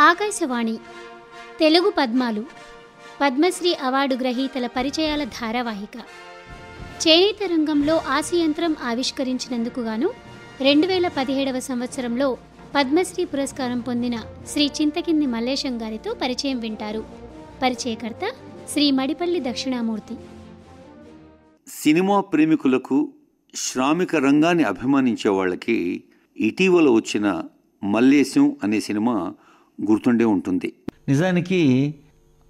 ఆకాశవాణి తెలుగు పద్మాలు పద్మశ్రీ అవార్డు గ్రహీతల పరిచయాల ధారావాహిక. చేనేత రంగంలో ఆశయంత్రం ఆవిష్కరించినందుకు గాను 2017వ సంవత్సరంలో పద్మశ్రీ పురస్కారం పొందిన శ్రీ చింతకింది మల్లేశం గారితో పరిచయం వింటారు. పరిచయకర్త శ్రీ మడిపల్లి దక్షిణామూర్తి. సినిమా ప్రేమికులకు, శ్రామిక రంగాన్ని అభిమానించే వాళ్ళకి ఇటీవల వచ్చిన మల్లేశం అనే సినిమా గుర్తుండే ఉంటుంది. నిజానికి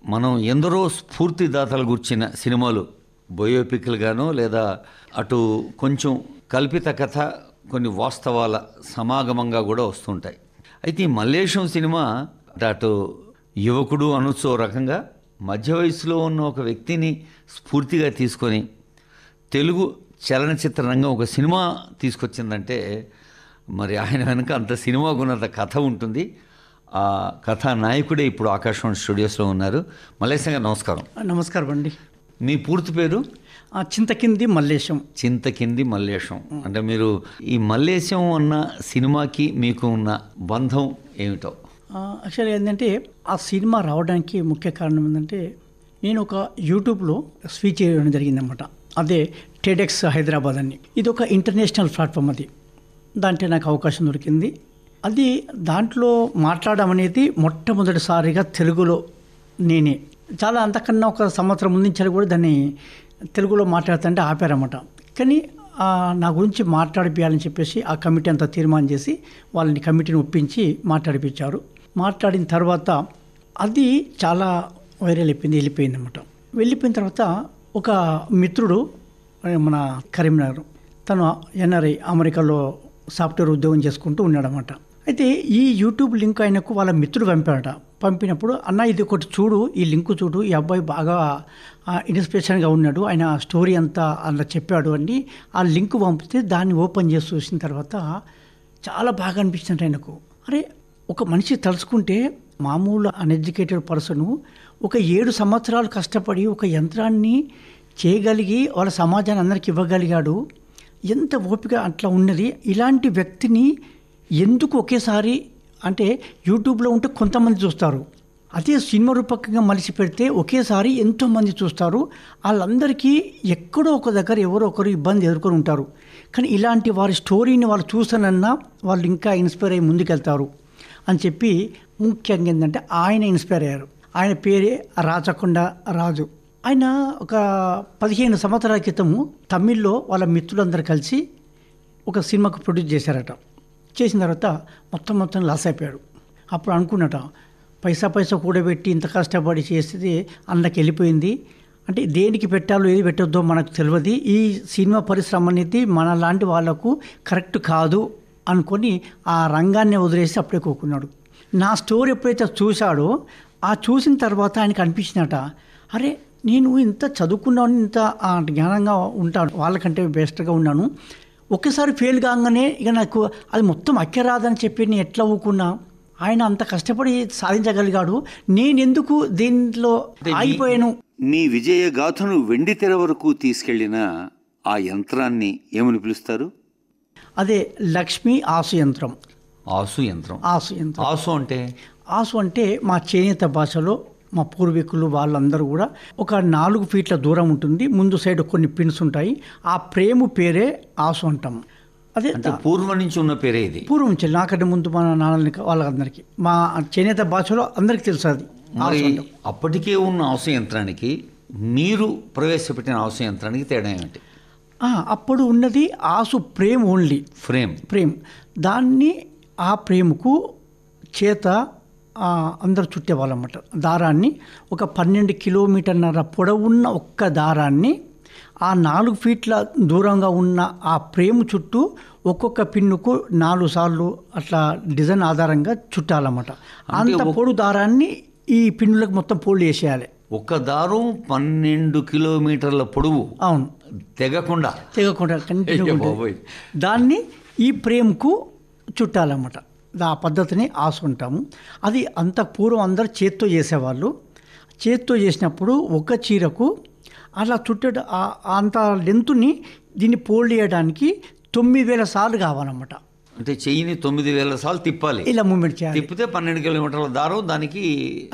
మనం ఎందరో స్ఫూర్తిదాతల గుర్చిన సినిమాలు బయోపిక్లుగానో లేదా అటు కొంచెం కల్పిత కథ కొన్ని వాస్తవాల సమాగమంగా కూడా వస్తుంటాయి. అయితే ఈ మల్లేశం సినిమా అటు యువకుడు అనొచ్చో రకంగా మధ్య వయసులో ఉన్న ఒక వ్యక్తిని స్ఫూర్తిగా తీసుకొని తెలుగు చలనచిత్ర రంగం ఒక సినిమా తీసుకొచ్చిందంటే మరి ఆయన వెనుక అంత సినిమా గుణంత కథ ఉంటుంది. ఆ కథా నాయకుడే ఇప్పుడు ఆకాశవాణి స్టూడియోస్లో ఉన్నారు. మల్లేశం గారు నమస్కారం. నమస్కారం అండి. మీ పూర్తి పేరు? చింతకింది మల్లేశం. చింతకింది మల్లేశం. అంటే మీరు ఈ మల్లేశం అన్న సినిమాకి మీకు ఉన్న బంధం ఏమిటో? యాక్చువల్గా ఏంటంటే ఆ సినిమా రావడానికి ముఖ్య కారణం ఏంటంటే నేను ఒక యూట్యూబ్లో స్పీచ్ చేయడం జరిగిందన్నమాట. అదే టెడెక్స్ హైదరాబాద్ అని. ఇది ఒక ఇంటర్నేషనల్ ప్లాట్ఫామ్. అది దాంట్లో నాకు అవకాశం దొరికింది. అది దాంట్లో మాట్లాడడం అనేది మొట్టమొదటిసారిగా తెలుగులో నేనే. చాలా అంతకన్నా ఒక సంవత్సరం ముందు కూడా దాన్ని తెలుగులో మాట్లాడుతుంటే ఆపారన్నమాట. కానీ నా గురించి మాట్లాడిపించాలని చెప్పేసి ఆ కమిటీ అంతా తీర్మానం చేసి వాళ్ళని కమిటీని ఒప్పించి మాట్లాడిపించారు. మాట్లాడిన తర్వాత అది చాలా వైరల్ వెళ్ళిపోయింది అన్నమాట. వెళ్ళిపోయిన తర్వాత ఒక మిత్రుడు మన కరీంనగర్, తను ఎన్ఆర్ఐ అమెరికాలో సాఫ్ట్వేర్ ఉద్యోగం చేసుకుంటూ ఉన్నాడన్నమాట. అయితే ఈ యూట్యూబ్ లింక్ ఆయనకు వాళ్ళ మిత్రుడు పంపాడట. పంపినప్పుడు అన్న ఇది ఒకటి చూడు, ఈ లింక్ చూడు, ఈ అబ్బాయి బాగా ఇన్స్పిరేషన్గా ఉన్నాడు, ఆయన స్టోరీ అంతా అలా చెప్పాడు అని ఆ లింక్ పంపితే దాన్ని ఓపెన్ చేసి చూసిన తర్వాత చాలా బాగా అనిపించింది ఆయనకు. అరే, ఒక మనిషి తలుచుకుంటే మామూలు అన్ఎడ్యుకేటెడ్ పర్సను ఒక 7 సంవత్సరాలు కష్టపడి ఒక యంత్రాన్ని చేయగలిగి వాళ్ళ సమాజాన్ని అందరికి ఇవ్వగలిగాడు. ఎంత ఓపిక అట్లా ఉన్నది. ఇలాంటి వ్యక్తిని ఎందుకు ఒకేసారి అంటే యూట్యూబ్లో ఉంటే కొంతమంది చూస్తారు, అదే సినిమా రూపకంగా మలిసి పెడితే ఒకేసారి ఎంతోమంది చూస్తారు. వాళ్ళందరికీ ఎక్కడో ఒక దగ్గర ఎవరో ఒకరు ఇబ్బంది ఎదుర్కొని ఉంటారు. కానీ ఇలాంటి వారి స్టోరీని వాళ్ళు చూసానన్నా వాళ్ళు ఇంకా ఇన్స్పైర్ అయ్యి ముందుకెళ్తారు అని చెప్పి ముఖ్యంగా ఏంటంటే ఆయన ఇన్స్పైర్ అయ్యారు. ఆయన పేరే రాచకొండ రాజు. ఆయన ఒక 15 సంవత్సరాల క్రితము తమిళ్లో వాళ్ళ మిత్రులందరూ కలిసి ఒక సినిమాకు ప్రొడ్యూస్ చేశారట. చేసిన తర్వాత మొత్తం లాస్ అయిపోయాడు. అప్పుడు అనుకున్నట, పైసా కూడబెట్టి ఇంత కష్టపడి చేస్తే అందులోకి వెళ్ళిపోయింది. అంటే దేనికి పెట్టాలో ఏది పెట్టొద్దో మనకు తెలియదు. ఈ సినిమా పరిశ్రమ అనేది మన లాంటి వాళ్ళకు కరెక్ట్ కాదు అనుకొని ఆ రంగాన్ని వదిలేసి అప్పుడే కోకున్నాడు. నా స్టోరీ ఎప్పుడైతే చూశాడో ఆ చూసిన తర్వాత ఆయనకు అనిపించినట, అరే నేను ఇంత చదువుకున్నాను, ఇంత జ్ఞానంగా ఉంటాను, వాళ్ళకంటే బెస్ట్గా ఉన్నాను, ఒక్కసారి ఫెయిల్ కాగానే ఇక నాకు అది మొత్తం అక్కరాదని చెప్పి నేను ఎట్లా ఊకున్నా, ఆయన అంత కష్టపడి సాధించగలిగాడు, నేనెందుకు దీంట్లో ఆగిపోయాను. నీ విజయ గాథను వెండి తెర వరకు తీసుకెళ్లిన ఆ యంత్రాన్ని ఏమని పిలుస్తారు? అదే లక్ష్మీ ఆసు యంత్రం. ఆసు యంత్రం. ఆసు అంటే మా చేనేత భాషలో మా పూర్వీకులు వాళ్ళందరూ కూడా ఒక 4 ఫీట్ల దూరం ఉంటుంది. ముందు సైడ్ కొన్ని పిన్స్ ఉంటాయి. ఆ ప్రేమ పేరే ఆసు అంటాం. అదే పూర్వం నుంచి ఉన్న పేరే ఇది. పూర్వం నుంచి, నాకంటే ముందు మన నాన్నని వాళ్ళందరికీ మా చేనేత భాషలో అందరికీ తెలుసు అది. అప్పటికే ఉన్న ఆసు యంత్రానికి మీరు ప్రవేశపెట్టిన ఆసు యంత్రానికి తేడా ఏమిటి? అప్పుడు ఉన్నది ఆసు ప్రేమ్ ఓన్లీ. ఫ్రేమ్ దాన్ని ఆ ప్రేమకు చేత అందరూ చుట్టేవాళ్ళన్నమాట. దారాన్ని ఒక 12 కిలోమీటర్ల పొడవున్న ఒక్క దారాన్ని ఆ 4 ఫీట్ల దూరంగా ఉన్న ఆ ప్రేమ చుట్టూ ఒక్కొక్క పిన్నుకు 4 సార్లు అట్లా డిజైన్ ఆధారంగా చుట్టాలన్నమాట. అంత పొడు దారాన్ని ఈ పిన్నులకు మొత్తం పోల్డ్ చేసేయాలి. ఒక దారం 12 కిలోమీటర్ల పొడవు. అవును, తెగకుండా దాన్ని ఈ ప్రేమకు చుట్టాలన్నమాట. ఆ పద్ధతిని ఆసు ఉంటాము. అది అంత పూర్వం అందరు చేత్తో చేసేవాళ్ళు. చేత్తో చేసినప్పుడు ఒక చీరకు అలా అంత లెంతుని దీన్ని పోల్డ్ చేయడానికి 9,000 సార్లు కావాలన్నమాట. అంటే చెయ్యిని 9,000 సార్లు తిప్పాలి. ఇలా మూమెంట్ చేయాలి. తిప్పితే 12 కిలోమీటర్ల దారం దానికి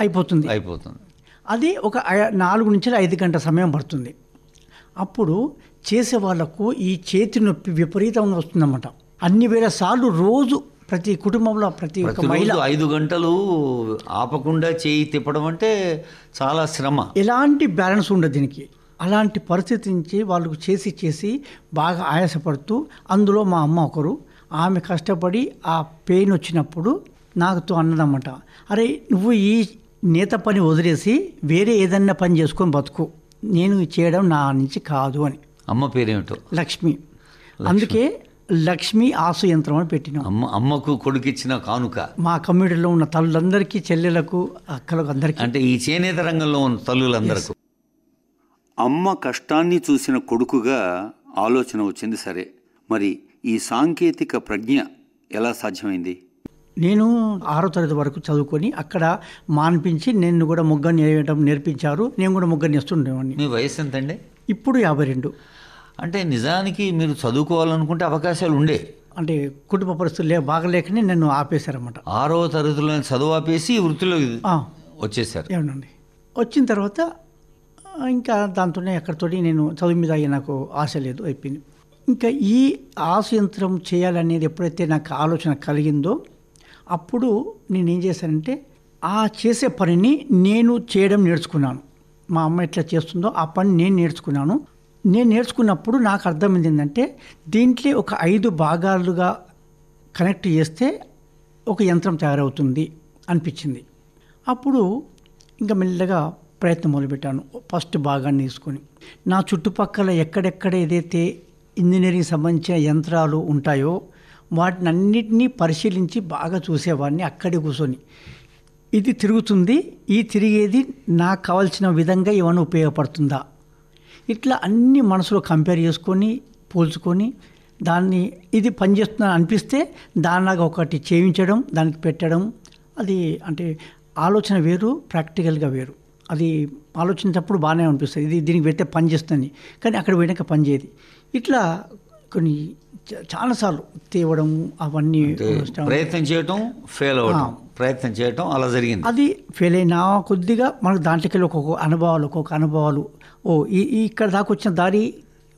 అయిపోతుంది. అది ఒక 4 నుంచి 5 గంటల సమయం పడుతుంది. అప్పుడు చేసే వాళ్ళకు ఈ చేతి నొప్పి విపరీతంగా వస్తుందన్నమాట. అన్ని వేల సార్లు రోజు ప్రతి కుటుంబంలో ప్రతి ఒక్క మహిళ 5 గంటలు ఆపకుండా చేయి తిప్పడం అంటే చాలా శ్రమ. ఎలాంటి బ్యాలెన్స్ ఉండదు దీనికి. అలాంటి పరిస్థితి నుంచి వాళ్ళు చేసి బాగా ఆయాసపడుతూ, అందులో మా అమ్మ ఒకరు, ఆమె కష్టపడి ఆ పెయిన్ వచ్చినప్పుడు నాకుతో అన్నదన్నమాట, అరే నువ్వు ఈ నేత పని వదిలేసి వేరే ఏదన్నా పని చేసుకొని బతుకు, నేను చేయడం నా నుంచి కాదు అని. అమ్మ పేరేమిటో? లక్ష్మి. అందుకే లక్ష్మి ఆసు యంత్రం అని పెట్టినాం. అమ్మకు కొడుకిచ్చిన కానుక మా కమ్యూనిటీలో ఉన్న తల్లులందరికీ, చెల్లెలకు, అక్కలకు అందరికీ. అంటే ఈ చేనేత రంగంలో ఉన్న తల్లులందరికీ. అమ్మ కష్టాన్ని చూసిన కొడుకుగా ఆలోచన వచ్చింది. సరే, మరి ఈ సాంకేతిక ప్రజ్ఞ ఎలా సాధ్యమైంది? నేను 6వ తరగతి వరకు చదువుకొని అక్కడ మాన్పించి నేను కూడా ముగ్గురు నేర్పించారు. నేను కూడా ముగ్గురు నేస్తుండేవాడిని. మీ వయసు ఎంతండి? ఇప్పుడు 52. అంటే నిజానికి మీరు చదువుకోవాలనుకుంటే అవకాశాలు ఉండే, అంటే కుటుంబ పరిస్థితులు బాగలేకనే నన్ను ఆపేశారన్నమాట. 6వ తరగతిలో చదువు ఆపేసి వృత్తిలో వచ్చేసారు. ఏమనండి, వచ్చిన తర్వాత ఇంకా దాంతోనే ఎక్కడితోటి నేను చదువు మీద నాకు ఆశ లేదు, అయిపోయింది. ఇంకా ఈ ఆశ యంత్రం చేయాలనేది ఎప్పుడైతే నాకు ఆలోచన కలిగిందో అప్పుడు నేనేం చేశానంటే ఆ చేసే పనిని నేను చేయడం నేర్చుకున్నాను. మా అమ్మ ఎట్లా చేస్తుందో ఆ పని నేను నేర్చుకున్నాను. నేను నేర్చుకున్నప్పుడు నాకు అర్థమైంది ఏంటంటే దీంట్లో ఒక 5 భాగాలుగా కనెక్ట్ చేస్తే ఒక యంత్రం తయారవుతుంది అనిపించింది. అప్పుడు ఇంకా మెల్లగా ప్రయత్నం మొదలుపెట్టాను. ఫస్ట్ భాగాన్ని తీసుకొని నా చుట్టుపక్కల ఎక్కడెక్కడ ఏదైతే ఇంజనీరింగ్ సంబంధించిన యంత్రాలు ఉంటాయో వాటిని అన్నిటినీ పరిశీలించి బాగా చూసేవాడిని. అక్కడే కూర్చొని ఇది తిరుగుతుంది, ఈ తిరిగేది నాకు కావాల్సిన విధంగా ఏమైనా ఉపయోగపడుతుందా, ఇట్లా అన్ని మనసులో కంపేర్ చేసుకొని పోల్చుకొని దాన్ని ఇది పనిచేస్తుందని అనిపిస్తే దానిలాగా ఒకటి చేయించడం, దానికి పెట్టడం. అది అంటే ఆలోచన వేరు, ప్రాక్టికల్గా వేరు. అది ఆలోచించినప్పుడు బాగానే అనిపిస్తుంది, ఇది దీనికి పెడితే పని చేస్తుంది, కానీ అక్కడ పోయినాక పని చేయదు. ఇట్లా కొన్ని చాలాసార్లు తేవడం, అవన్నీ ప్రయత్నం చేయటం, ఫెయిల్ అవ్వడం, ప్రయత్నం చేయటం, అలా జరిగింది. అది ఫెయిల్ అయినా కొద్దిగా మనకు దాంట్లోకి ఒక్కొక్క అనుభవాలు ఇక్కడ దాకా వచ్చిన దారి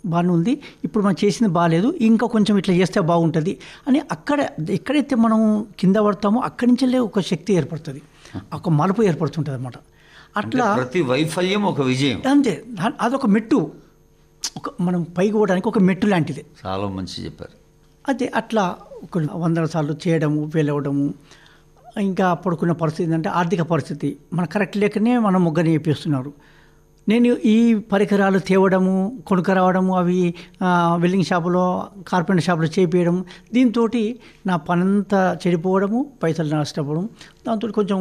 బాగానే ఉంది, ఇప్పుడు మనం చేసింది బాగాలేదు, ఇంకా కొంచెం ఇట్లా చేస్తే బాగుంటుంది అని ఎక్కడైతే మనం కింద పడతామో అక్కడి నుంచే ఒక శక్తి ఏర్పడుతుంది, ఒక మలుపు ఏర్పడుతుంటుంది అన్నమాట. అట్లా ప్రతి వైఫల్యం ఒక విజయం. అంతే, అదొక మెట్టు, మనం పైకి పోవడానికి ఒక మెట్టు లాంటిది. చాలా మంచి చెప్పారు. అదే అట్లా కొన్ని 100 సార్లు చేయడము, ఫెయిల్ అవ్వడము. ఇంకా అప్పుడుకున్న పరిస్థితి ఏంటంటే ఆర్థిక పరిస్థితి మన కరెక్ట్ లేకనే మనం ముగ్గురిని చేపిస్తున్నారు. నేను ఈ పరికరాలు తేవడము, కొనుక్కరావడము, అవి వెల్డింగ్ షాపులో, కార్పెంటర్ షాపులో చేయించడం, దీంతో నా పనంతా చెడిపోవడము, పైసలు నష్టపోవడం. దాంతో కొంచెం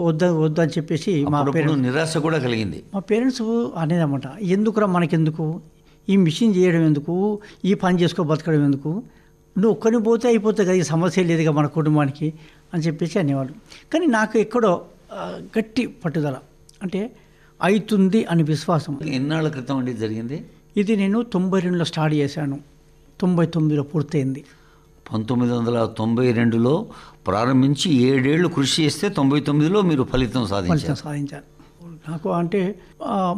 వద్దు అని చెప్పేసి మా పేరెంట్స్ నిరాశ కూడా కలిగింది. మా పేరెంట్స్ అనేదన్నమాట, ఎందుకురా మనకెందుకు, ఈ మిషన్ చేయడం ఎందుకు, ఈ పని చేసుకో బతకడం ఎందుకు, నువ్వు ఒక్కరిని పోతే అయిపోతుంది కదా, ఈ సమస్య లేదుగా మన కుటుంబానికి అని చెప్పేసి అనేవాళ్ళు. కానీ నాకు ఎక్కడో గట్టి పట్టుదల, అంటే అవుతుంది అని విశ్వాసం. ఎన్నాళ్ళ క్రితం అండి జరిగింది ఇది? నేను 92లో స్టార్ట్ చేశాను, 99లో పూర్తయింది. 1992లో ప్రారంభించి 7 ఏళ్ళు కృషి చేస్తే 99లో మీరు ఫలితం సాధించారు. నాకు అంటే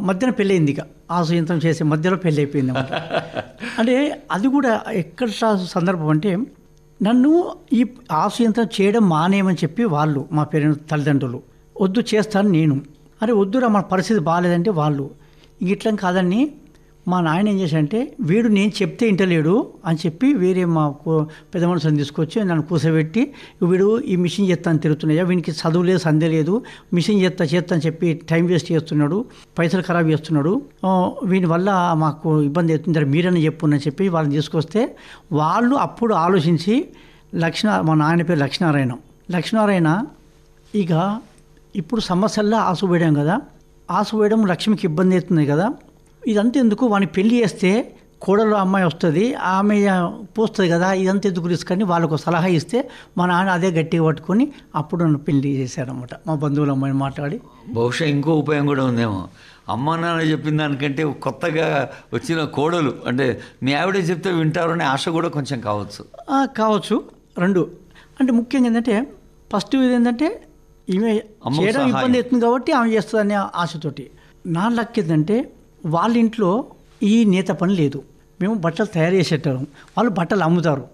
మధ్యన పెళ్ళయింది, ఇక ఆశయంత్రం చేసే మధ్యలో పెళ్ళి అయిపోయింది. అంటే అది కూడా ఎక్కడ సందర్భం అంటే నన్ను ఈ ఆశయంత్రం చేయడం మానేయమని చెప్పి వాళ్ళు, మా పేరెంట్స్ తల్లిదండ్రులు, వద్దు చేస్తాను నేను. అరే వద్దురా మన పరిస్థితి బాగాలేదంటే వాళ్ళు, ఇట్లా కాదని మా నాయన ఏం చేశాడంటే, వీడు నేను చెప్తే ఇంటలేడు అని చెప్పి వేరే మా పెద్ద మనుషులను తీసుకొచ్చి నన్ను కూర్చోబెట్టి, వీడు ఈ మిషన్ చేస్తాను తిరుగుతున్నాయా, వీనికి చదువు లేదు, సందే లేదు, మిషన్ చేస్తా అని చెప్పి టైం వేస్ట్ చేస్తున్నాడు, పైసలు ఖరాబ్ చేస్తున్నాడు, వీని వల్ల మాకు ఇబ్బంది అవుతుంది, మీరని చెప్పుని చెప్పి వాళ్ళని తీసుకొస్తే వాళ్ళు అప్పుడు ఆలోచించి మా నాయన పేరు లక్ష్మీనారాయణ ఇక ఇప్పుడు సమస్యల్లో ఆసు వేయడం కదా, ఆసు వేయడం లక్ష్మికి ఇబ్బంది అవుతుంది కదా, ఇదంతా ఎందుకు, వాడిని పెళ్లి చేస్తే కోడలు అమ్మాయి వస్తుంది, ఆమె పోస్తుంది కదా, ఇదంతా ఎందుకు రిస్క్ అని వాళ్ళకు సలహా ఇస్తే మా నాన్న అదే గట్టిగా పట్టుకొని అప్పుడు నన్ను పెళ్లి చేశారనమాట. మా బంధువుల అమ్మాయిని మాట్లాడి. బహుశా ఇంకో ఉపాయం కూడా ఉందేమో, అమ్మ నాన్న చెప్పిన దానికంటే కొత్తగా వచ్చిన కోడలు అంటే మీ ఆవిడే చెప్తే వింటారు అనే ఆశ కూడా కొంచెం కావచ్చు. రెండు అంటే ముఖ్యంగా ఏంటంటే ఫస్ట్ ఇది ఏంటంటే ఈమె అమ్మకు చేయడం సహాయం. ఇబ్బంది అవుతుంది కాబట్టి ఆమె చేస్తుందనే ఆశతోటి. నా లక్ ఏంటంటే వాళ్ళ ఇంట్లో ఈ నేత పని లేదు. మేము బట్టలు తయారు చేసేటం, వాళ్ళు బట్టలు అమ్ముతారు.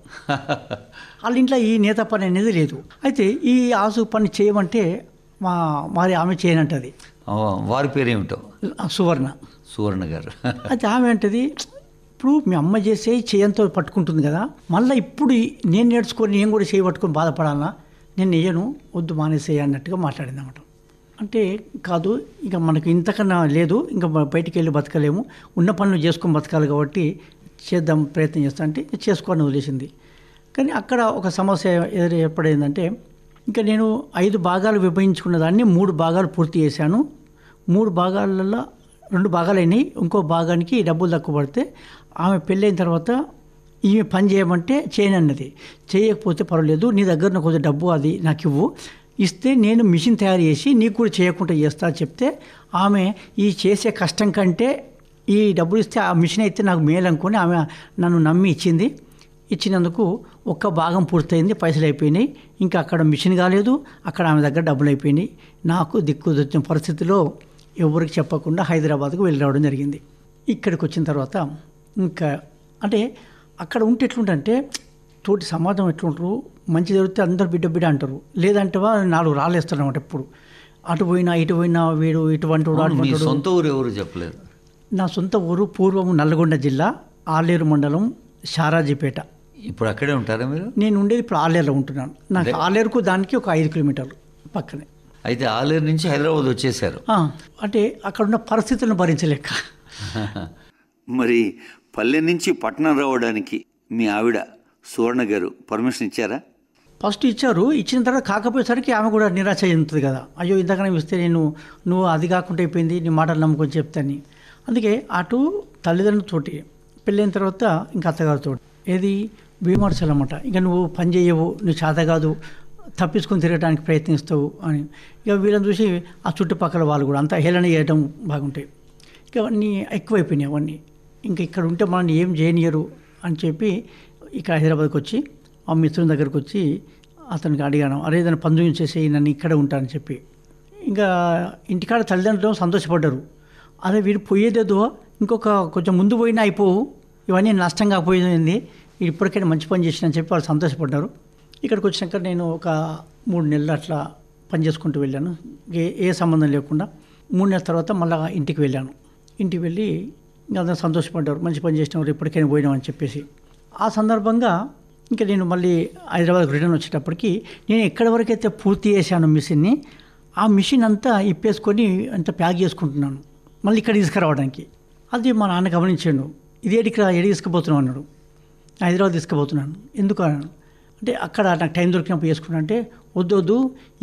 వాళ్ళ ఇంట్లో ఈ నేత పని అనేది లేదు. అయితే ఈ ఆసు పని చేయమంటే మరి ఆమె చేయనంటది. వారి పేరేమిటో? సువర్ణ గారు. అయితే ఆమె అంటది, ఇప్పుడు మీ అమ్మ చేసే చేయంతో పట్టుకుంటుంది కదా, మళ్ళీ ఇప్పుడు నేను నేర్చుకొని నేను కూడా చేయి పట్టుకొని బాధపడాలా, నేను నెయ్యను, వద్దు మానేసేయ అన్నట్టుగా మాట్లాడింది అన్నమాట. అంటే కాదు, ఇక మనకు ఇంతకన్నా లేదు, ఇంకా బయటికి వెళ్ళి బతకలేము, ఉన్న పనులు చేసుకొని బతకాలి కాబట్టి చేద్దాం, ప్రయత్నం చేస్తా అంటే చేసుకోవాలని వదిలేసింది. కానీ అక్కడ ఒక సమస్య ఏర్పడేందంటే, ఇంకా నేను 5 భాగాలు విభజించుకున్న దాన్ని 3 భాగాలు పూర్తి చేశాను. 3 భాగాలలో 2 భాగాలు అయినాయి. ఇంకో భాగానికి డబ్బులు తక్కువ పడితే ఆమె పెళ్ళైన తర్వాత ఈమె పని చేయమంటే చేయనన్నది. చేయకపోతే పర్వాలేదు, నీ దగ్గర నాకు కొంచెం డబ్బు అది నాకు ఇవ్వు, ఇస్తే నేను మిషన్ తయారు చేసి నీకు కూడా చేయకుండా చేస్తా చెప్తే, ఆమె ఈ చేసే కష్టం కంటే ఈ డబ్బులు ఇస్తే ఆ మిషన్ అయితే నాకు మేలు అనుకొని ఆమె నన్ను నమ్మి ఇచ్చింది. ఇచ్చినందుకు ఒక్క భాగం పూర్తయింది, పైసలు అయిపోయినాయి. ఇంకా అక్కడ మిషన్ కాలేదు, అక్కడ ఆమె దగ్గర డబ్బులు అయిపోయినాయి. నాకు దిక్కు వచ్చిన పరిస్థితిలో ఎవరికి చెప్పకుండా హైదరాబాద్కు వెళ్ళి రావడం జరిగింది. ఇక్కడికి వచ్చిన తర్వాత ఇంకా అంటే అక్కడ ఉంటే ఎట్లుంటే తోటి సమాజం ఎట్లుంటారు, మంచి జరిగితే అందరు బిడ్డ బిడ్డ అంటారు, లేదంటే 4 రాళ్ళేస్తారు అన్నమాట. ఎప్పుడు అటు పోయినా ఇటు పోయినా వీడు ఇటువంటి మీ సొంత ఊరు ఎవరు చెప్పలేదు? నా సొంత ఊరు పూర్వం నల్గొండ జిల్లా ఆలేరు మండలం షారాజీపేట. ఇప్పుడు అక్కడే ఉంటారా మీరు? నేను ఉండేది ఇప్పుడు ఆలేరులో ఉంటున్నాను. నాకు ఆలేరుకు దానికి ఒక 5 కిలోమీటర్లు పక్కనే. అయితే ఆలేరు నుంచి హైదరాబాద్ వచ్చేసారు. అంటే అక్కడున్న పరిస్థితులను భరించలేక. మరి పల్లె నుంచి పట్టణం రావడానికి మీ ఆవిడ సువర్ణ గారు పర్మిషన్ ఇచ్చారా? ఫస్ట్ ఇచ్చారు. ఇచ్చిన తర్వాత కాకపోయేసరికి ఆమె కూడా నిరాశ చెందుతుంది కదా, అయ్యో ఇంతకన్నా ఇస్తే నువ్వు అది కాకుండా అయిపోయింది, నీ మాటలు నమ్ముకొని చెప్తాను. అందుకే అటు తల్లిదండ్రులతోటి పెళ్ళైన తర్వాత ఇంకా అత్తగారితో ఏది విమర్శలు అన్నమాట. ఇక నువ్వు పని చేయవు, నువ్వు చేత కాదు, తప్పించుకొని తిరగడానికి ప్రయత్నిస్తావు అని. ఇక వీళ్ళని చూసి ఆ చుట్టుపక్కల వాళ్ళు కూడా అంతా హేళన చేయడం బాగుంటాయి. ఇక అవన్నీ ఎక్కువైపోయినాయి. అవన్నీ ఇంకా ఇక్కడ ఉంటే మనల్ని ఏం చేయనియరు అని చెప్పి ఇక్కడ హైదరాబాద్కి వచ్చి ఆ మిత్రుని దగ్గరకు వచ్చి అతనికి అడిగాను, అరే ఏదైనా పని చేసేసి నన్ను ఇక్కడే ఉంటానని చెప్పి. ఇంకా ఇంటికాడ తల్లిదండ్రులు సంతోషపడ్డారు. అదే వీడు పోయేదేదో కొంచెం ముందు పోయినా అయిపోవు, ఇవన్నీ నష్టం కాకపోయింది, వీడు ఇప్పటికైనా మంచి పని చేసినని చెప్పి వాళ్ళు సంతోషపడ్డారు. ఇక్కడికి వచ్చినాక నేను ఒక 3 నెలలు అట్లా పని చేసుకుంటూ వెళ్ళాను, ఏ సంబంధం లేకుండా. 3 నెలల తర్వాత మళ్ళీ ఇంటికి వెళ్ళాను. ఇంటికి వెళ్ళి ఇంకా అందరూ సంతోషపడ్డారు, మంచి పని చేసినవారు, ఇప్పటికైనా పోయినామని చెప్పేసి. ఆ సందర్భంగా ఇంకా నేను మళ్ళీ హైదరాబాద్కి రిటర్న్ వచ్చేటప్పటికి నేను ఎక్కడి వరకు అయితే పూర్తి చేశాను మిషన్ని, ఆ మిషన్ అంతా ఇప్పేసుకొని అంతా ప్యాక్ చేసుకుంటున్నాను మళ్ళీ ఇక్కడ తీసుకురావడానికి. అది మా నాన్న గమనించాడు. ఇది ఎడికి తీసుకుపోతున్నావు అన్నాడు. హైదరాబాద్ తీసుకుపోతున్నాను. ఎందుకు అన్నాను అంటే, అక్కడ నాకు టైం దొరికినప్పుడు చేసుకున్నా అంటే, వద్దు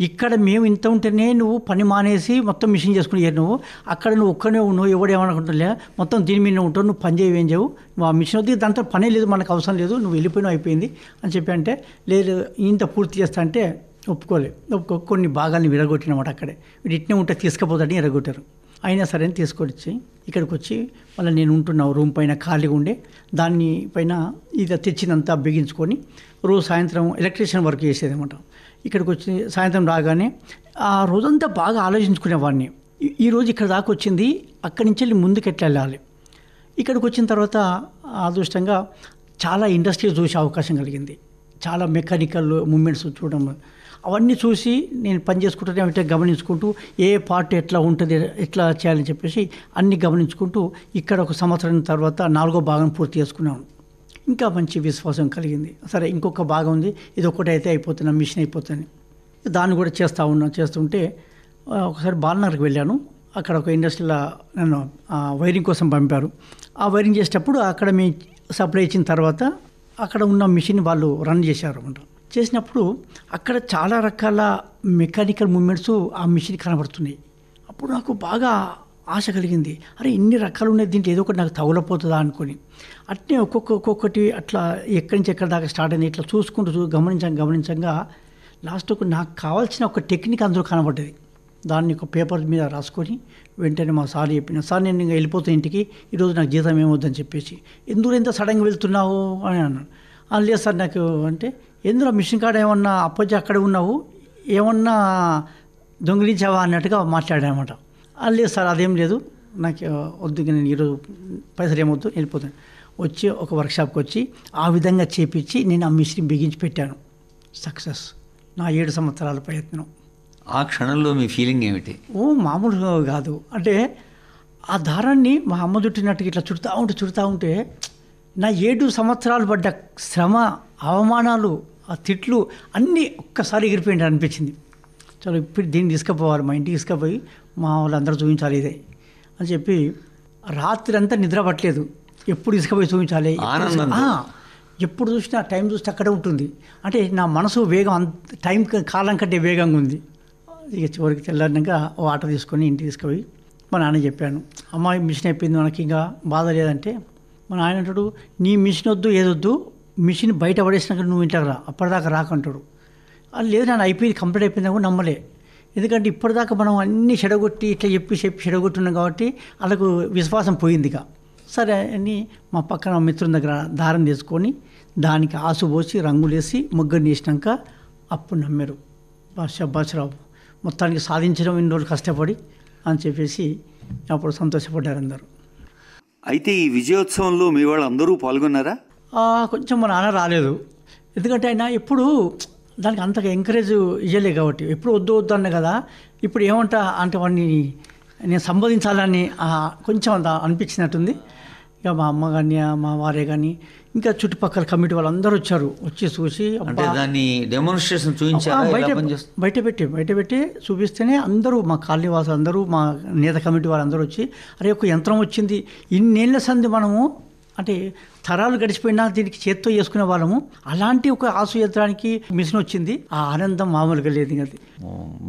ఇక్కడ మేము ఇంత ఉంటేనే నువ్వు పని మానేసి మొత్తం మిషన్ చేసుకుని నువ్వు అక్కడ నువ్వు ఒక్కనే ఉన్నావు, ఎవడు ఏమనుకుంటులే, మొత్తం దీని మీద ఉంటావు, నువ్వు పని చేయవు, ఏం చేయవు, నువ్వు ఆ మిషన్ వద్ద దాంతో పనే లేదు, మనకు అవసరం లేదు, నువ్వు వెళ్ళిపోయినావు, అయిపోయింది అని చెప్పి అంటే, లేదు ఇంత పూర్తి చేస్తా అంటే ఒప్పుకో కొన్ని భాగాల్ని విరగొట్టినమాట. అక్కడే వీడు ఇట్నే ఉంటే తీసుకుపోతాడని విరగొట్టారు. అయినా సరే అని తీసుకొచ్చి ఇక్కడికి వచ్చి మళ్ళీ నేను ఉంటున్నావు రూమ్ పైన ఖాళీగా ఉండే దాన్ని పైన ఇది తెచ్చినంతా బిగించుకొని రోజు సాయంత్రం ఎలక్ట్రీషియన్ వర్క్ చేసేదన్నమాట. ఇక్కడికి వచ్చి సాయంత్రం రాగానే ఆ రోజంతా బాగా ఆలోచించుకునేవాడిని. ఈరోజు ఇక్కడ దాకా వచ్చింది, అక్కడి నుంచి వెళ్ళి ముందుకు ఎట్లా వెళ్ళాలి. ఇక్కడికి వచ్చిన తర్వాత అదృష్టంగా చాలా ఇండస్ట్రీస్ చూసే అవకాశం కలిగింది. చాలా మెకానికల్ మూమెంట్స్ చూడడం, అవన్నీ చూసి నేను పని చేసుకుంటూనే అంటే గమనించుకుంటూ ఏ పార్ట్ ఎట్లా ఉంటుంది, ఎట్లా చేయాలని చెప్పేసి అన్నీ గమనించుకుంటూ ఇక్కడ ఒక సంవత్సరం తర్వాత 4వ భాగం పూర్తి చేసుకున్నాను. ఇంకా మంచి విశ్వాసం కలిగింది. సరే ఇంకొక భాగం ఉంది, ఇది ఒకటి అయితే అయిపోతున్నా, మిషన్ అయిపోతుంది, దాన్ని కూడా చేస్తుంటే ఒకసారి బాలనగర్కి వెళ్ళాను. అక్కడ ఒక ఇండస్ట్రీలో నన్ను వైరింగ్ కోసం పంపారు. ఆ వైరింగ్ చేసేటప్పుడు అక్కడ మీ సప్లై ఇచ్చిన తర్వాత అక్కడ ఉన్న మిషన్ వాళ్ళు రన్ చేశారు అన్నమాట. చేసినప్పుడు అక్కడ చాలా రకాల మెకానికల్ మూమెంట్స్ ఆ మిషన్ కనబడుతున్నాయి. అప్పుడు నాకు బాగా ఆశ కలిగింది, అరే ఇన్ని రకాలు ఉన్నాయి, దీంట్లో ఏదో ఒకటి నాకు తగులపోతుందా అనుకొని అట్నే ఒక్కొక్కటి అట్లా ఎక్కడి నుంచి ఎక్కడి దాకా స్టార్ట్ అయింది ఇట్లా చూసుకుంటూ గమనించంగా లాస్ట్కు నాకు కావాల్సిన ఒక టెక్నిక్ అందులో కనబడ్డది. దాన్ని ఒక పేపర్ మీద రాసుకొని వెంటనే మా సార్ చెప్పిన, సార్ నేను ఇంకా వెళ్ళిపోతాను ఇంటికి, ఈరోజు నాకు జీతం ఏమవుద్దని చెప్పేసి, ఎందుకు ఎంత సడన్గా వెళ్తున్నావు అని అన్నాను. లేదు సార్ నాకు అంటే ఎందులో మిషన్ కాడ ఏమన్నా అప్పొచ్చి అక్కడ ఉన్నావు, ఏమన్నా దొంగిలించావా అన్నట్టుగా మాట్లాడానమాట. లేదు సార్ అదేం లేదు, నాకు వద్దు, నేను ఈరోజు పైసలు ఏమొద్దు, వెళ్ళిపోతాను. వచ్చి ఒక వర్క్షాప్కి వచ్చి ఆ విధంగా చేపించి నేను ఆ మిషన్ బిగించి పెట్టాను. సక్సెస్ నా 7 సంవత్సరాల ప్రయత్నం. ఆ క్షణంలో మీ ఫీలింగ్ ఏమిటి? మామూలుగా కాదు. అంటే ఆ దారాన్ని మా అమ్మ చుట్టినట్టుగా ఇట్లా చుడతా ఉంటే నా 7 సంవత్సరాలు పడ్డ శ్రమ, అవమానాలు, ఆ తిట్లు అన్నీ ఒక్కసారి ఎగిరిపోయింది అనిపించింది. చలో ఇప్పుడు దీన్ని తీసుకుపోవాలి, మా ఇంటికి తీసుకుపోయి మా వాళ్ళందరూ చూపించాలి ఇదే అని చెప్పి రాత్రి అంతా నిద్ర పట్టలేదు. ఎప్పుడు తీసుకుపోయి చూపించాలి, ఎప్పుడు చూసినా టైం చూస్తే అక్కడే ఉంటుంది. అంటే నా మనసు వేగం టైం కాలం కంటే వేగంగా ఉంది. ఇక చివరికి తెల్లారినాక ఓ ఆటో తీసుకొని ఇంటికి తీసుకుపోయి మా నాన్న చెప్పాను, అమ్మాయి మిషన్ అయిపోయింది, మనకి ఇంకా బాధ లేదంటే మా నాయన అంటాడు, నీ మిషన్ వద్దు ఏదొద్దు, మిషన్ బయట పడేసినాక నువ్వు ఇంట్లోకి రా, అప్పటిదాకా రాకంటాడు. అది లేదు నాన్న, అయిపోయింది, కంప్లీట్ అయిపోయింది కూడా నమ్మలే. ఎందుకంటే ఇప్పటిదాకా మనం అన్నీ చెడగొట్టి ఇట్లా చెప్పి చెడగొట్టున్నాం కాబట్టి వాళ్ళకు విశ్వాసం పోయింది. ఇక సరే అని మా పక్కన మిత్రుని దగ్గర దారం తీసుకొని దానికి ఆసు పోసి రంగులేసి ముగ్గురిని వేసినాక అప్పుడు నమ్మారు, బాషరావు మొత్తానికి సాధించడం ఇన్ని రోజులు కష్టపడి అని చెప్పేసి అప్పుడు సంతోషపడ్డారు అందరూ. అయితే ఈ విజయోత్సవంలో మీ వాళ్ళు అందరూ పాల్గొన్నారా? కొంచెం మా నాన్న రాలేదు, ఎందుకంటే ఆయన ఎప్పుడు దానికి అంతగా ఎంకరేజ్ ఇవ్వలే కాబట్టి, ఎప్పుడు వద్దు వద్దు అన్న కదా. ఇప్పుడు ఏమంటా అంటే వాడిని నేను సంబోధించాలని కొంచెం అంత అనిపించినట్టుంది. ఇక మా అమ్మ కానీ మా వారే కానీ ఇంకా చుట్టుపక్కల కమిటీ వాళ్ళందరూ వచ్చి చూసి దాన్ని డెమోన్స్ట్రేషన్ బయట పెట్టి చూపిస్తేనే అందరూ మా కాలనీ వాసులు అందరూ మా నేత కమిటీ వాళ్ళందరూ వచ్చి అరే ఒక యంత్రం వచ్చింది, ఇన్నేళ్ల సంది మనము అంటే తరాలు గడిచిపోయినా దీనికి చేత్తో చేసుకునే వాళ్ళము, అలాంటి ఒక ఆసు యంత్రానికి మిషన్ వచ్చింది, ఆ ఆనందం మామూలుగా లేదు. అది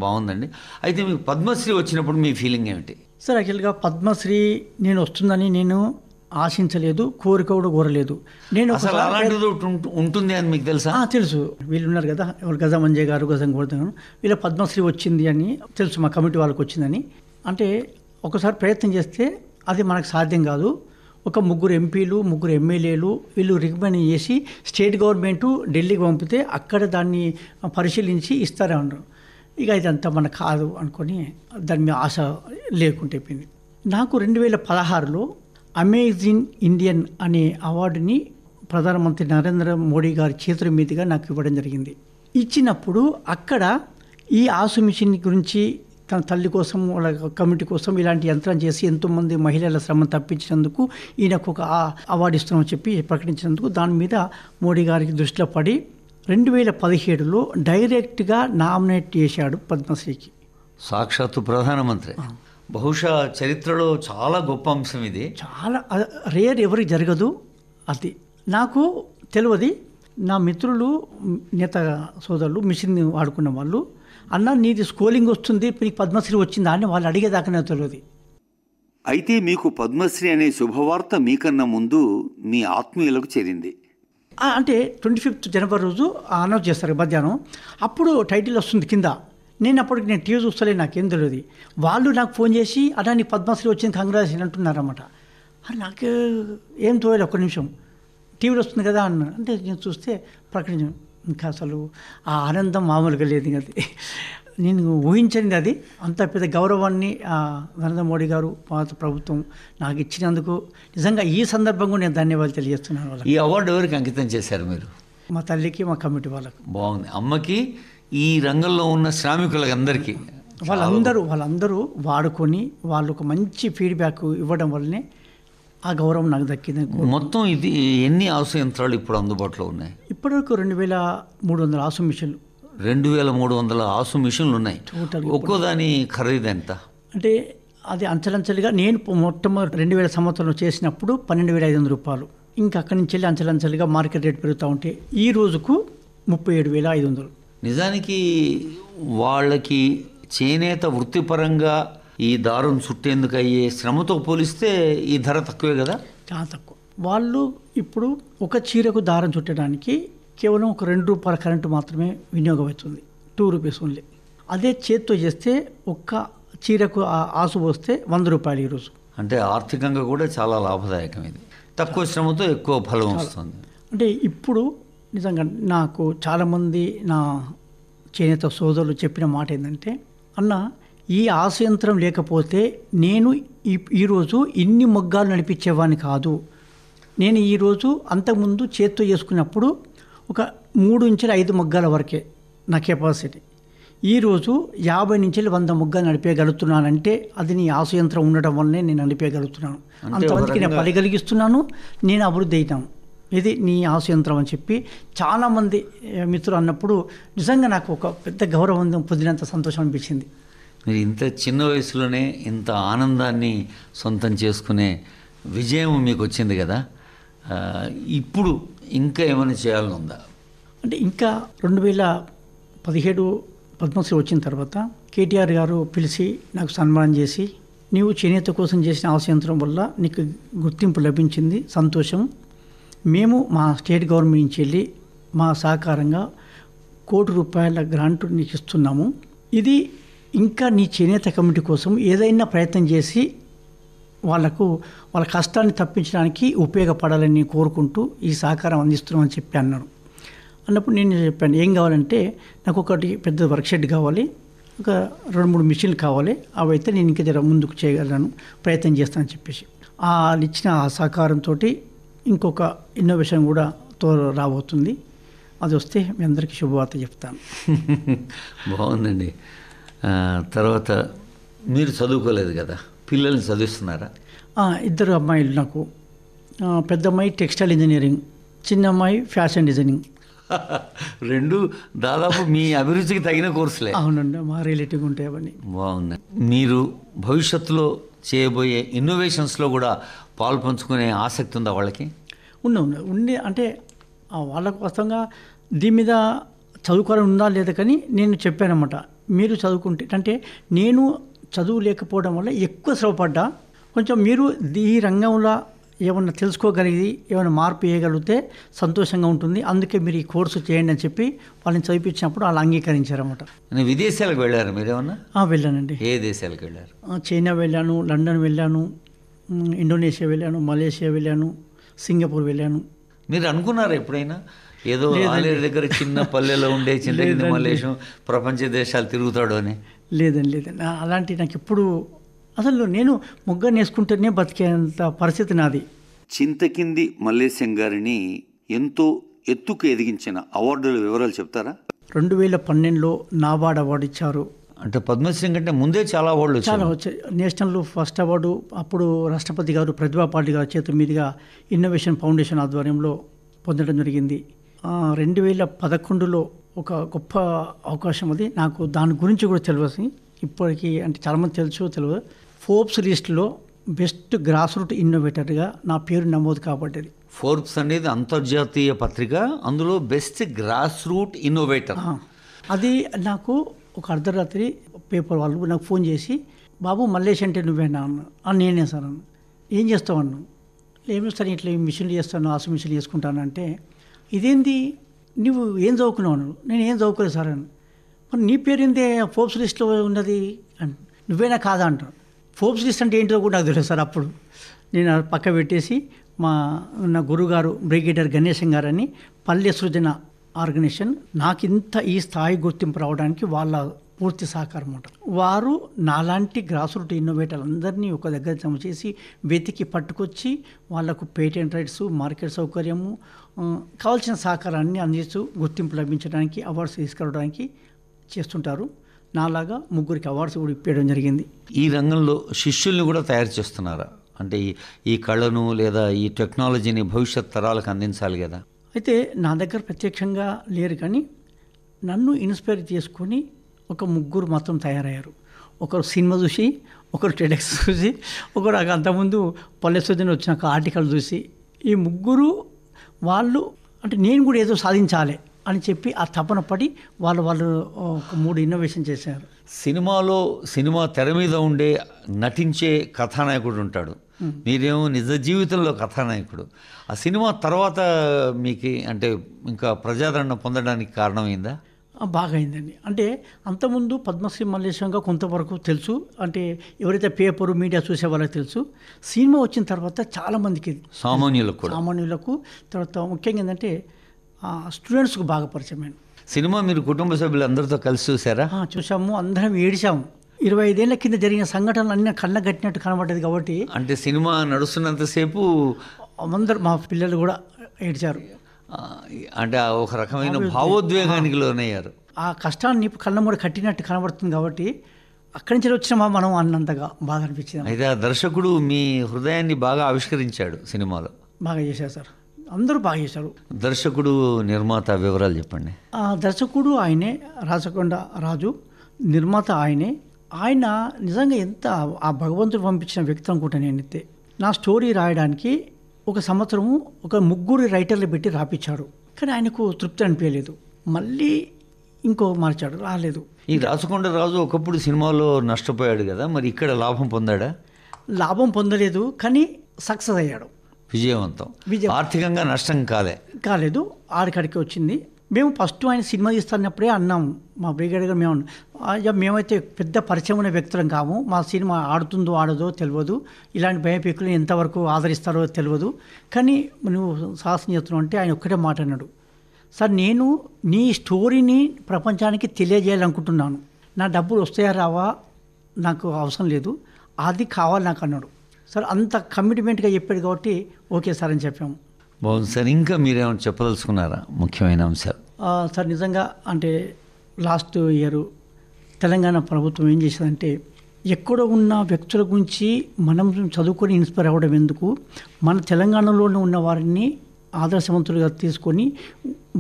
బాగుందండి. అయితే మీకు పద్మశ్రీ వచ్చినప్పుడు మీ ఫీలింగ్ ఏమిటి? సార్ యాక్చువల్గా పద్మశ్రీ నేను వస్తుందని నేను ఆశించలేదు, కోరిక కూడా కోరలేదు. నేను ఉంటుంది అని మీకు తెలుసా? తెలుసు, వీళ్ళు ఉన్నారు కదా, ఎవరు గజం అంజయ్ గారు, గజం గోవర్ధన్, వీళ్ళ పద్మశ్రీ వచ్చింది అని తెలుసు, మా కమిటీ వాళ్ళకి వచ్చిందని. అంటే ఒకసారి ప్రయత్నం చేస్తే అది మనకు సాధ్యం కాదు. ఒక 3 ఎంపీలు 3 ఎమ్మెల్యేలు వీళ్ళు రికమెండ్ చేసి స్టేట్ గవర్నమెంట్ ఢిల్లీకి పంపితే అక్కడ దాన్ని పరిశీలించి ఇస్తారే అన్నారు. ఇక ఇదంతా మనకు కాదు అనుకొని దాని మీద ఆశ లేకుంటే అయిపోయింది. నాకు 2016లో అమేజింగ్ ఇండియన్ అనే అవార్డుని ప్రధానమంత్రి నరేంద్ర మోడీ గారి చేతుల మీదుగా నాకు ఇవ్వడం జరిగింది. ఇచ్చినప్పుడు అక్కడ ఈ ఆసు మిషన్ గురించి తన తల్లి కోసం వాళ్ళ కమిటీ కోసం ఇలాంటి యంత్రం చేసి ఎంతోమంది మహిళల శ్రమను తప్పించినందుకు ఈయనకు ఒక అవార్డు ఇస్తున్నామని చెప్పి ప్రకటించినందుకు దాని మీద మోడీ గారికి దృష్టిలో పడి 2017లో డైరెక్ట్గా నామినేట్ చేశాడు పద్మశ్రీకి. సాక్షాత్తు ప్రధానమంత్రి. బహుశా చరిత్రలో చాలా గొప్ప అంశం ఇది, చాలా రేర్, ఎవరికి జరగదు. అది నాకు తెలియదు. నా మిత్రులు నేత సోదరులు మిషన్ వాడుకున్న వాళ్ళు, అన్న నీది స్కోలింగ్ వస్తుంది, నీకు పద్మశ్రీ వచ్చిందా అని వాళ్ళు అడిగేదాకా నాకు తెలియదు. అయితే మీకు పద్మశ్రీ అనే శుభవార్త మీకన్నా ముందు మీ ఆత్మీయులకు చేరింది. అంటే 25 జనవరి రోజు అనౌన్స్ చేస్తారు మధ్యాహ్నం, అప్పుడు టైటిల్ వస్తుంది కింద. నేను అప్పటికి నేను టీవీ చూస్తలే, నాకేం తెలియదు. వాళ్ళు నాకు ఫోన్ చేసి అన్నా నీకు పద్మశ్రీ వచ్చింది, కంగ్రాచులేషన్ అంటున్నారన్నమాట. నాకు ఏం తోయలే, ఒక్క నిమిషం టీవీలో వస్తుంది కదా అన్న, అంటే నేను చూస్తే ప్రకటించాను. ఇంకా అసలు ఆ ఆనందం మామూలుగా లేదు. అది నేను ఊహించింది, అది అంత పెద్ద గౌరవాన్ని నరేంద్ర మోడీ గారు భారత ప్రభుత్వం నాకు ఇచ్చినందుకు నిజంగా ఈ సందర్భంగా నేను ధన్యవాదాలు తెలియజేస్తున్నాను. ఈ అవార్డు ఎవరికి అంకితం చేశారు మీరు? మా తల్లికి, మా కమిటీ వాళ్ళకు. బాగుంది. అమ్మకి, ఈ రంగంలో ఉన్న శ్రామికులకి అందరికీ, వాళ్ళందరూ వాడుకొని వాళ్ళు ఒక మంచి ఫీడ్బ్యాక్ ఇవ్వడం వల్లనే ఆ గౌరవం నాకు దక్కింది. మొత్తం ఇది ఎన్ని ఆసు యంత్రాలు ఇప్పుడు అందుబాటులో ఉన్నాయి? ఇప్పటివరకు 2300 ఆసు మిషన్లు. 2300 ఆసు మిషన్లు ఉన్నాయి. ఒక్కో దాని ఖరీదు ఎంత? అంటే అది అంచెలంచెలుగా నేను మొట్టమొదటి 2000 సంవత్సరంలో చేసినప్పుడు 12,500 రూపాయలు. ఇంకా అక్కడి నుంచి వెళ్ళి అంచెలంచెలుగా మార్కెట్ రేట్ పెరుగుతూ ఉంటే ఈ రోజుకు 37,500. నిజానికి వాళ్ళకి చేనేత వృత్తిపరంగా ఈ దారం చుట్టేందుకు అయ్యే శ్రమతో పోలిస్తే ఈ ధర తక్కువే కదా? చాలా తక్కువ. వాళ్ళు ఇప్పుడు ఒక చీరకు దారం చుట్టడానికి కేవలం ఒక 2 రూపాయల కరెంటు మాత్రమే వినియోగం అవుతుంది, 2 రూపీస్ ఓన్లీ. అదే చేత్తో చేస్తే ఒక్క చీరకు ఆసు పోస్తే 100 రూపాయలు ఈరోజు. అంటే ఆర్థికంగా కూడా చాలా లాభదాయకం ఇది, తక్కువ శ్రమతో ఎక్కువ ఫలం వస్తుంది. అంటే ఇప్పుడు నిజంగా నాకు చాలామంది నా చేనేత సోదరులు చెప్పిన మాట ఏంటంటే, అన్న ఈ ఆశయంత్రం లేకపోతే నేను ఈరోజు ఇన్ని మగ్గాలు నడిపించేవాడిని కాదు. నేను ఈరోజు అంతకుముందు చేత్తో చేసుకున్నప్పుడు ఒక 3 నుంచి 5 మగ్గాల వరకే నా కెపాసిటీ. ఈరోజు 50 నుంచి 100 మగ్గాలు నడిపేయగలుగుతున్నానంటే అది నీ ఆశయంత్రం ఉండడం వల్లనే నేను నడిపేయగలుగుతున్నాను. అంతమందికి నేను పలిగలిగిస్తున్నాను, నేను అభివృద్ధి అయినాను. ఇది నీ ఆశయంత్రం అని చెప్పి చాలామంది మిత్రులు అన్నప్పుడు నిజంగా నాకు ఒక పెద్ద గౌరవం పొందినంత సంతోషం అనిపించింది. మీరు ఇంత చిన్న వయసులోనే ఇంత ఆనందాన్ని సొంతం చేసుకునే విజయం మీకు వచ్చింది కదా, ఇప్పుడు ఇంకా ఏమైనా చేయాలని ఉందా? అంటే ఇంకా 2017 పద్మశ్రీ వచ్చిన తర్వాత కేటీఆర్ గారు పిలిచి నాకు సన్మానం చేసి, నీవు చేనేత కోసం చేసిన ఆశయంత్రం వల్ల నీకు గుర్తింపు లభించింది, సంతోషం. మేము మా స్టేట్ గవర్నమెంట్ నుంచి వెళ్ళి మా సహకారంగా ₹1 కోటి గ్రాంట్ నీకు ఇస్తున్నాము. ఇది ఇంకా నీ చేనేత కమిటీ కోసం ఏదైనా ప్రయత్నం చేసి వాళ్ళ కష్టాన్ని తప్పించడానికి ఉపయోగపడాలని కోరుకుంటూ ఈ సహకారం అందిస్తున్నామని చెప్పి అన్నాడు. అన్నప్పుడు నేను చెప్పాను, ఏం కావాలంటే నాకు ఒకటి పెద్ద వర్క్షెడ్ కావాలి, ఒక 2-3 మిషన్లు కావాలి, అవి అయితే నేను ఇంకా జర ముందుకు చేయగలను, ప్రయత్నం చేస్తానని చెప్పేసి వాళ్ళు ఇచ్చిన ఆ సహకారంతో ఇంకొక ఇన్నోవేషన్ కూడా రాబోతుంది. అది వస్తే మీ అందరికీ శుభవార్త చెప్తాను. బాగుందండి. తర్వాత మీరు చదువుకోలేదు కదా, పిల్లల్ని చదివిస్తున్నారా? 2 అమ్మాయిలు నాకు. పెద్ద అమ్మాయి టెక్స్టైల్ ఇంజనీరింగ్, చిన్న అమ్మాయి ఫ్యాషన్ డిజైనింగ్. 2 దాదాపు మీ అభిరుచికి తగిన కోర్సులే. అవునండి, మా రిలేటివ్ ఉంటాయి అవన్నీ. బాగుంది. మీరు భవిష్యత్తులో చేయబోయే ఇన్నోవేషన్స్లో కూడా పాలు పంచుకునే ఆసక్తి ఉందా వాళ్ళకి? ఉంది. అంటే వాళ్ళకు వాస్తవంగా దీని మీద చదువుకోవాలని ఉందా లేదా కానీ నేను చెప్పానన్నమాట, మీరు చదువుకుంటే అంటే నేను చదువు లేకపోవడం వల్ల ఎక్కువ శ్రమపడ్డా, కొంచెం మీరు ఈ రంగంలో ఏమన్నా తెలుసుకోగలిగి ఏమైనా మార్పు చేయగలిగితే సంతోషంగా ఉంటుంది, అందుకే మీరు ఈ కోర్సు చేయండి అని చెప్పి వాళ్ళని చదివించినప్పుడు వాళ్ళు అంగీకరించారన్నమాట. విదేశాలకు వెళ్ళారు మీరేమన్నా? వెళ్ళానండి. ఏ దేశాలకు వెళ్ళారు? చైనా వెళ్ళాను, లండన్ వెళ్ళాను, ఇండోనేషియా వెళ్ళాను, మలేషియా వెళ్ళాను, సింగపూర్ వెళ్ళాను. మీరు అనుకున్నారా ఎప్పుడైనా ఏదో ఆలేరు దగ్గర చిన్న పల్లెలో ఉండే చిన్న మలేషియా ప్రపంచ దేశాలు తిరుగుతాడు అని? లేదండి. అలాంటి నాకు ఎప్పుడు అసలు నేను మొగ్గ నేసుకుంటేనే బతికేంత పరిస్థితి నాది. చింతకింది మల్లేశం గారిని ఎంతో ఎత్తుకు ఎదిగించిన అవార్డుల వివరాలు చెప్తారా? 2012లో నాబార్డ్ అవార్డు ఇచ్చారు. అంటే పద్మశ్రీ కంటే ముందే చాలా అవార్డులు వచ్చాయి. నేషనల్ ఫస్ట్ అవార్డు అప్పుడు రాష్ట్రపతి గారు ప్రతిభా పాటిల్ గారి చేతుల మీదుగా ఇన్నోవేషన్ ఫౌండేషన్ ఆధ్వర్యంలో పొందడం జరిగింది. 2011లో ఒక గొప్ప అవకాశం అది. నాకు దాని గురించి కూడా తెలియదు ఇప్పటికీ, అంటే చాలామంది తెలియదు. ఫోర్బ్స్ లిస్టులో బెస్ట్ గ్రాస్ రూట్ ఇన్నోవేటర్గా నా పేరు నమోదు కాబట్టింది. ఫోర్బ్స్ అనేది అంతర్జాతీయ పత్రిక, అందులో బెస్ట్ గ్రాస్ రూట్ ఇన్నోవేటర్. అది నాకు ఒక అర్ధరాత్రి పేపర్ వాళ్ళు నాకు ఫోన్ చేసి, బాబు మల్లేష్ అంటే నువ్వేనా అన్న. నేనే సార్ అన్న. ఏం చేస్తావు అన్న. ఏమి సార్ ఇట్లా మిషన్లు చేస్తాను, ఆసు మిషన్లు చేసుకుంటాను అంటే, ఇదేంది నువ్వు ఏం చదువుకున్నావు అన్నాడు. నేను ఏం చదువుకోలేదు సార్ అన్న. మరి నీ పేరు ఏందే ఫోర్బ్స్ లిస్ట్లో ఉన్నది అని. నువ్వేనా కాదా అంటారు. ఫోర్బ్స్ లిస్ట్ అంటే ఏంటో కూడా నాకు తెలియదు సార్. అప్పుడు నేను పక్క పెట్టేసి నా గురుగారు బ్రిగేడియర్ గణేశం గారని పల్లె సృజన ఆర్గనైజేషన్ నాకు ఇంత ఈ స్థాయి గుర్తింపు రావడానికి వాళ్ళ పూర్తి సహకారం ఉంటుంది. వారు నాలాంటి గ్రాస్ రూట్ ఇన్నోవేటర్లు అందరినీ ఒక దగ్గర జమ చేసి వెతికి పట్టుకొచ్చి వాళ్లకు పేటెంట్ రైట్స్, మార్కెట్ సౌకర్యము, కావాల్సిన సహకారాన్ని అందిస్తూ గుర్తింపు లభించడానికి, అవార్డ్స్ తీసుకురావడానికి చేస్తుంటారు. నాలాగా 3 అవార్డ్స్ కూడా ఇప్పించడం జరిగింది. ఈ రంగంలో శిష్యుల్ని కూడా తయారు చేస్తున్నారా? అంటే ఈ కళను లేదా ఈ టెక్నాలజీని భవిష్యత్ తరాలకు అందించాలి కదా. అయితే నా దగ్గర ప్రత్యక్షంగా లేరు కానీ నన్ను ఇన్స్పైర్ చేసుకొని ఒక 3 మాత్రం తయారయ్యారు. ఒకరు సినిమా చూసి, ఒకరు టెడెక్స్ చూసి, ఒకరు అంతకుముందు పల్లె సృజన వచ్చిన ఆర్టికల్ చూసి, ఈ 3 వాళ్ళు అంటే నేను కూడా ఏదో సాధించాలి అని చెప్పి ఆ తపన పడి వాళ్ళు ఒక 3 ఇన్నోవేషన్ చేశారు. సినిమా తెర మీద ఉండే నటించే కథానాయకుడు ఉంటాడు, మీరేమో నిజ జీవితంలో కథానాయకుడు. ఆ సినిమా తర్వాత మీకు అంటే ఇంకా ప్రజాదరణ పొందడానికి కారణమైందా? బాగా అయిందండి. అంటే అంతకుముందు పద్మశ్రీ మల్లేశంగా కొంతవరకు తెలుసు, అంటే ఎవరైతే పేపరు మీడియా చూసే వాళ్ళకి తెలుసు. సినిమా వచ్చిన తర్వాత చాలామందికి, సామాన్యులకు తర్వాత ముఖ్యంగా ఏంటంటే స్టూడెంట్స్కు బాగా పరిచయమైన. సినిమా మీరు కుటుంబ సభ్యులందరితో కలిసి చూసారా? చూసాము, అందరం ఏడిచాము. 25 ఏళ్ల కింద జరిగిన సంఘటనలు అన్నీ కళ్ళ కట్టినట్టు కనబడ్డది కాబట్టి అంటే సినిమా నడుస్తున్నంతసేపు అందరు మా పిల్లలు కూడా ఏడ్చారు. అంటే ఒక రకమైన భావోద్వేగానికి లోనయ్యారు. ఆ కష్టాన్ని కళ్ళ మూడ కట్టినట్టు కనబడుతుంది కాబట్టి అక్కడి నుంచి వచ్చినామా మనం అన్నంతగా బాధ అనిపించింది. అయితే ఆ దర్శకుడు మీ హృదయాన్ని బాగా ఆవిష్కరించాడు సినిమాలో. బాగా చేశారు సార్, అందరూ బాగా చేశారు. దర్శకుడు, నిర్మాత వివరాలు చెప్పండి. దర్శకుడు ఆయనే, రాచకొండ రాజు. నిర్మాత ఆయనే. ఆయన నిజంగా ఎంత ఆ భగవంతుడు పంపించిన వ్యక్తి అనుకుంటా నేనైతే. నా స్టోరీ రాయడానికి 1 సంవత్సరము ఒక 3 రైటర్లు పెట్టి రాపించాడు. కానీ ఆయనకు తృప్తి అనిపించలేదు. మళ్ళీ ఇంకో మార్చాడు, రాలేదు. ఈ రాచకొండ రాజు ఒకప్పుడు సినిమాలో నష్టపోయాడు కదా, మరి ఇక్కడ లాభం పొందాడా? లాభం పొందలేదు, కానీ సక్సెస్ అయ్యాడు, విజయం. ఆర్థికంగా నష్టం కాలేదు, ఆడికాడికి వచ్చింది. మేము ఫస్ట్ ఆయన సినిమా తీస్తున్నప్పుడే అన్నాము మా బ్రిగేడ్ గారు, మేమైతే పెద్ద పరిచయం ఉన్న వ్యక్తులం కాము, మా సినిమా ఆడుతుందో ఆడదో తెలియదు, ఇలాంటి బయోపిక్లు ఎంతవరకు ఆదరిస్తారో తెలియదు, కానీ నువ్వు సాహసం చేస్తున్నావు అంటే ఆయన ఒక్కటే మాట అన్నాడు, సార్ నేను నీ స్టోరీని ప్రపంచానికి తెలియజేయాలనుకుంటున్నాను, నా డబ్బులు వస్తాయా రావా నాకు అవసరం లేదు, అది కావాలి నాకు అన్నాడు. సార్ అంత కమిట్మెంట్గా చెప్పాడు కాబట్టి ఓకే సార్ అని చెప్పాము. బాగుంది సార్. ఇంకా మీరేమైనా చెప్పదలుచుకున్నారా ముఖ్యమైన అంశాలు? సార్ నిజంగా అంటే లాస్ట్ ఇయర్ తెలంగాణ ప్రభుత్వం ఏం చేసిందంటే, ఎక్కడ ఉన్న వ్యక్తుల గురించి మనం చదువుకొని ఇన్స్పైర్ అవ్వడం ఎందుకు, మన తెలంగాణలోనే ఉన్న వారిని ఆదర్శవంతులుగా తీసుకొని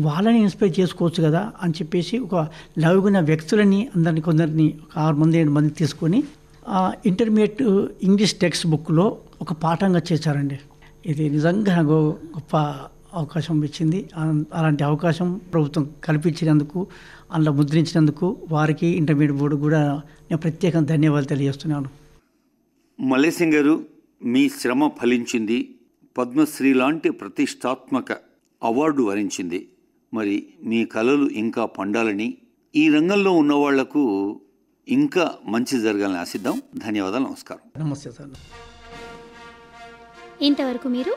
వాళ్ళని ఇన్స్పైర్ చేసుకోవచ్చు కదా అని చెప్పేసి ఒక లవ్గున్న వ్యక్తులని కొందరిని 6 మంది 7 మంది తీసుకొని ఇంటర్మీడియట్ ఇంగ్లీష్ టెక్స్ట్ బుక్లో ఒక పాఠంగా చేశారండి. ఇది నిజంగా నాకు గొప్ప అవకాశం ఇచ్చింది. అలాంటి అవకాశం ప్రభుత్వం కల్పించినందుకు, అందులో ముద్రించినందుకు వారికి ఇంటర్మీడియట్ బోర్డు కూడా నేను ప్రత్యేకంగా ధన్యవాదాలు తెలియజేస్తున్నాను. మల్లేశం గారు, మీ శ్రమ ఫలించింది, పద్మశ్రీ లాంటి ప్రతిష్టాత్మక అవార్డు వరించింది. మరి మీ కళలు ఇంకా పండాలని, ఈ రంగంలో ఉన్నవాళ్లకు ఇంకా మంచి జరగాలని ఆశిద్దాం. ధన్యవాదాలు, నమస్కారం. నమస్తే సార్. ఇంతవరకు మీరు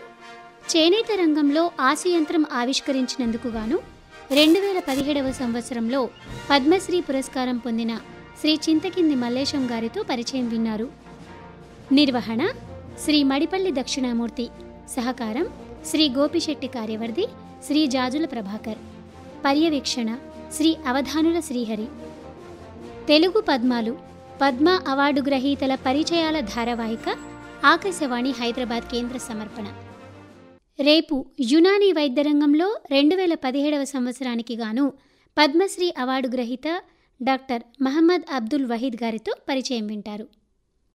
చేనేత రంగంలో ఆశయంత్రం ఆవిష్కరించినందుకు గాను 2017వ సంవత్సరంలో పద్మశ్రీ పురస్కారం పొందిన శ్రీ చింతకింది మల్లేశం గారితో పరిచయం విన్నారు. నిర్వహణ శ్రీ మడిపల్లి దక్షిణామూర్తి, సహకారం శ్రీ గోపిశెట్టి కార్యవర్ధి, శ్రీ జాజుల ప్రభాకర్, పర్యవేక్షణ శ్రీ అవధానుల శ్రీహరి. తెలుగు పద్మాలు, పద్మ అవార్డు గ్రహీతల పరిచయాల ధారావాహిక ఆకాశవాణి హైదరాబాద్ కేంద్ర సమర్పణ. రేపు యునానీ వైద్యరంగంలో 2017వ సంవత్సరానికి గాను పద్మశ్రీ అవార్డు గ్రహీత డాక్టర్ మహమ్మద్ అబ్దుల్ వహీద్ గారితో పరిచయం వింటారు.